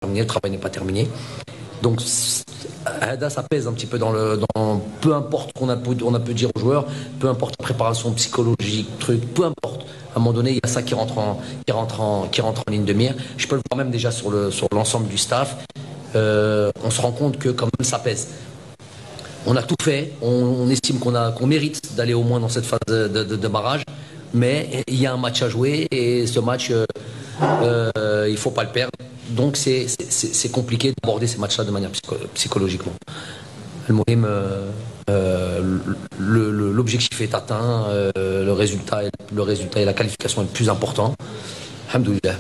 terminé, le travail n'est pas terminé. Donc ça pèse un petit peu peu importe qu'on a pu dire aux joueurs, peu importe la préparation psychologique, peu importe. À un moment donné, il y a ça qui rentre en ligne de mire. Je peux le voir même déjà sur l'ensemble du staff. On se rend compte que quand même ça pèse. On a tout fait, on estime qu'on mérite d'aller au moins dans cette phase de barrage, mais il y a un match à jouer et ce match, il ne faut pas le perdre. Donc c'est compliqué d'aborder ces matchs-là de manière psychologiquement. L'objectif est atteint, le résultat et la qualification est le plus important. Alhamdoulilah.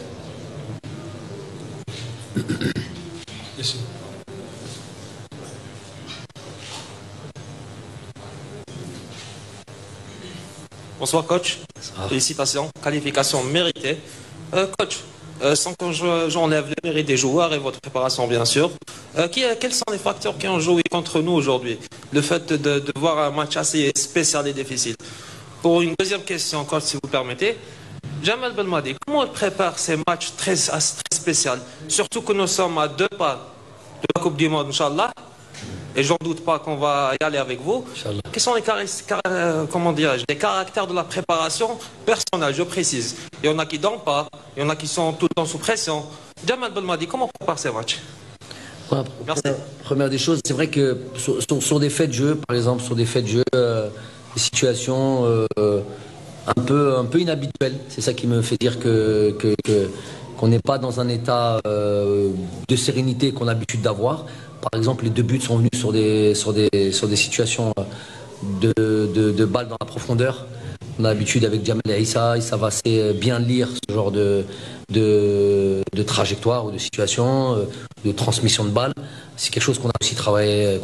Bonsoir coach, félicitations, qualification méritée. Coach, sans que j'enlève le mérite des joueurs et votre préparation bien sûr, quels sont les facteurs qui ont joué contre nous aujourd'hui? Le fait de voir un match assez spécial et difficile. Pour une deuxième question, coach, si vous permettez, Jamal Belmadi, comment il prépare ces matchs très spéciaux? Surtout que nous sommes à 2 pas de la Coupe du Monde, Inch'Allah. Et j'en doute pas qu'on va y aller avec vous. Quels sont les caractères de la préparation personnelle, je précise. Il y en a qui ne dorment pas, il y en a qui sont tout le temps sous pression. Jamal Belmadi, comment on prépare ces matchs? Merci. Première des choses, c'est vrai que sur des faits de jeu, par exemple, sur des faits de jeu, des situations un peu inhabituelles, c'est ça qui me fait dire qu'on n'est pas dans un état de sérénité qu'on a l'habitude d'avoir. Par exemple, les 2 buts sont venus sur des situations de balles dans la profondeur. On a l'habitude avec Jamal et Issa va assez bien lire ce genre de trajectoire ou de situation, de transmission de balles. C'est quelque chose qu'on a aussi travaillé,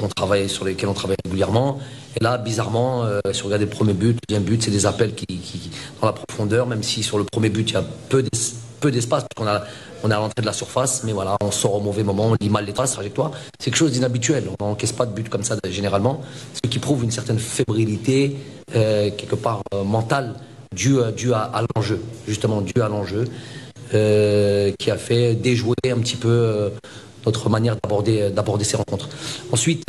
sur lesquels on travaille régulièrement. Et là, bizarrement, si on regarde le premier but, le deuxième but, c'est des appels qui dans la profondeur, même si sur le premier but, il y a peu d'espace, parce qu'on est à l'entrée de la surface, mais voilà, on sort au mauvais moment, on lit mal les traces, trajectoire. C'est quelque chose d'inhabituel. On n'encaisse pas de but comme ça généralement, ce qui prouve une certaine fébrilité, quelque part mentale, due à l'enjeu, justement due à l'enjeu, qui a fait déjouer un petit peu notre manière d'aborder ces rencontres. Ensuite,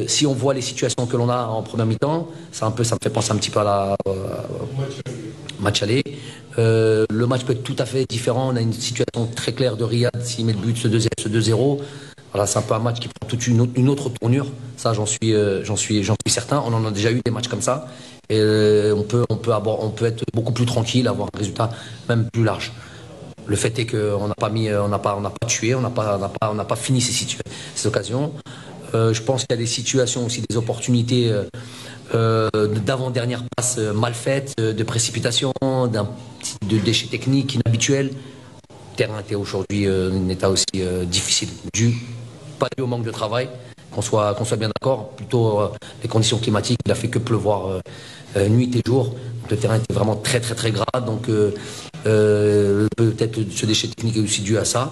si on voit les situations que l'on a en première mi-temps, ça me fait penser un petit peu à la match aller. Le match peut être tout à fait différent. On a une situation très claire de Riyad s'il met le but, ce 2-0. Voilà, c'est un peu un match qui prend toute une autre tournure. Ça, j'en suis certain. On en a déjà eu des matchs comme ça. Et on peut être beaucoup plus tranquille, avoir un résultat même plus large. Le fait est qu'on n'a pas tué, on n'a pas fini ces occasions. Je pense qu'il y a des situations aussi, des opportunités d'avant-dernière passe mal faite, de précipitation, de déchets techniques inhabituels. Le terrain était aujourd'hui un état aussi difficile, pas dû au manque de travail, qu'on soit bien d'accord, plutôt les conditions climatiques, il a fait que pleuvoir nuit et jour. Le terrain était vraiment très très très gras, donc peut-être ce déchet technique est aussi dû à ça.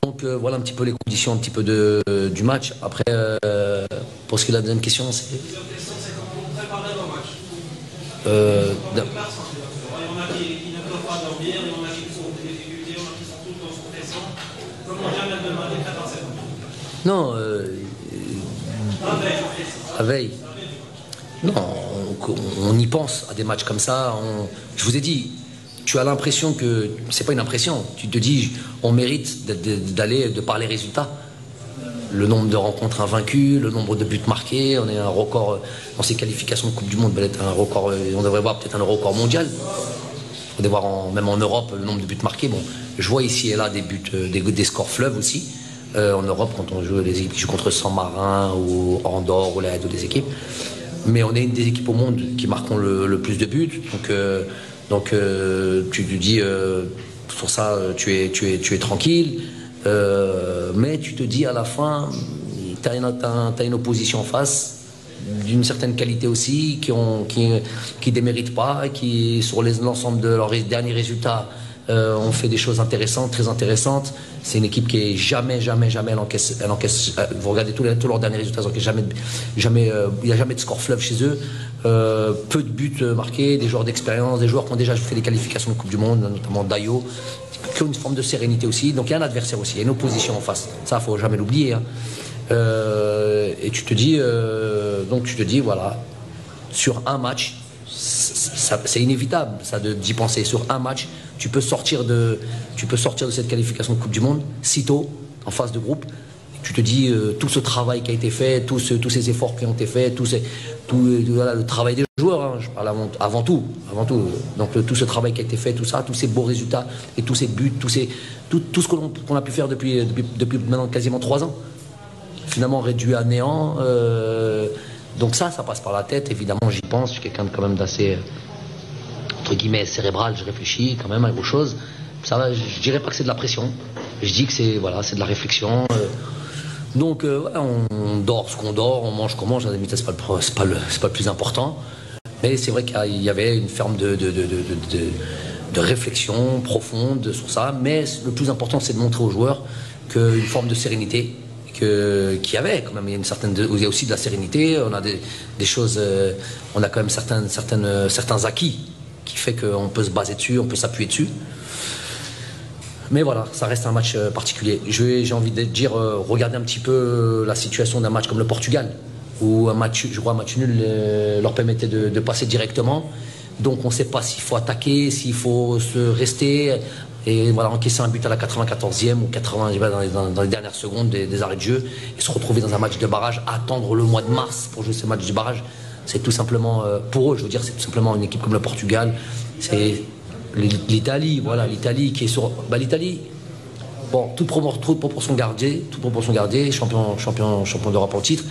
Donc voilà un petit peu les conditions du match. Après, pour ce qui est de la deuxième question, c'est... Il y en a qui ne peuvent pas dormir, il y en a qui sont en difficulté, il y en a qui sont tout le temps sous pression. Comment Jamal Belmadi prépare ces matchs? Non, la veille. Non, on y pense à des matchs comme ça. Je vous ai dit, tu as l'impression que... C'est pas une impression. Tu te dis, on mérite de par les résultats. Le nombre de rencontres invaincues, le nombre de buts marqués. On est un record dans ces qualifications de Coupe du Monde. Un record, on devrait voir peut-être un record mondial. On devrait voir même en Europe le nombre de buts marqués. Bon, je vois ici et là des buts, des scores fleuves aussi. En Europe, quand on joue les équipes qui jouent contre San Marin ou Andorre ou l'Aide ou des équipes. Mais on est une des équipes au monde qui marquons le plus de buts. Donc tu te dis, sur ça, tu es tranquille. Mais tu te dis à la fin, tu as une opposition en face, d'une certaine qualité aussi, qui déméritent pas, qui sur l'ensemble de leurs derniers résultats ont fait des choses intéressantes, très intéressantes. C'est une équipe qui est jamais elle encaisse. Vous regardez tous leurs derniers résultats, il n'y a jamais de score fleuve chez eux. Peu de buts marqués, des joueurs d'expérience, des joueurs qui ont déjà fait des qualifications de Coupe du Monde, notamment Dayo, qui ont une forme de sérénité aussi. Donc il y a un adversaire aussi, il y a une opposition en face. Ça, il ne faut jamais l'oublier. Hein. Et tu te dis, voilà, sur un match, c'est inévitable ça d'y penser. Sur un match, tu peux sortir de cette qualification de Coupe du Monde si tôt, en phase de groupe. Tu te dis, tout ce travail qui a été fait, tous ces efforts qui ont été faits, voilà, le travail des joueurs, hein, je parle avant tout. Donc tout ce travail qui a été fait, tout ça, tous ces beaux résultats et tous ces buts, tout ce qu'on a pu faire depuis maintenant quasiment 3 ans, finalement réduit à néant. Donc ça passe par la tête, évidemment, j'y pense. Je suis quelqu'un quand même d'assez, entre guillemets, cérébral, je réfléchis quand même à vos choses. Ça va, je dirais pas que c'est de la pression, je dis que c'est de la réflexion. Donc on dort ce qu'on dort, on mange ce qu'on mange, à la limite c'est pas le plus important. Mais c'est vrai qu'il y avait une forme de réflexion profonde sur ça. Mais le plus important, c'est de montrer aux joueurs qu'une forme de sérénité, qu'il y avait quand même, il y a aussi de la sérénité, on a des choses, on a quand même certains acquis qui fait qu'on peut se baser dessus, on peut s'appuyer dessus. Mais voilà, ça reste un match particulier. J'ai envie de dire, regardez un petit peu la situation d'un match comme le Portugal, où je crois un match nul leur permettait de passer directement. Donc on ne sait pas s'il faut attaquer, s'il faut se rester, et voilà, encaisser un but à la 94e ou 80 dans les dernières secondes des arrêts de jeu, et se retrouver dans un match de barrage, attendre le mois de mars pour jouer ce match de barrage. C'est tout simplement, pour eux, je veux dire, c'est tout simplement une équipe comme le Portugal. C'est l'Italie, voilà, l'Italie qui est sur... l'Italie, bon, toute proportion gardée, champion d'Europe en titre,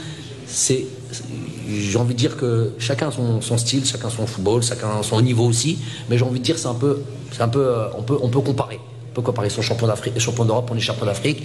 j'ai envie de dire que chacun son style, chacun son football, chacun son niveau aussi, mais j'ai envie de dire c'est un peu, on peut comparer. On peut comparer son champion d'Afrique et champion d'Europe, on est champion d'Afrique.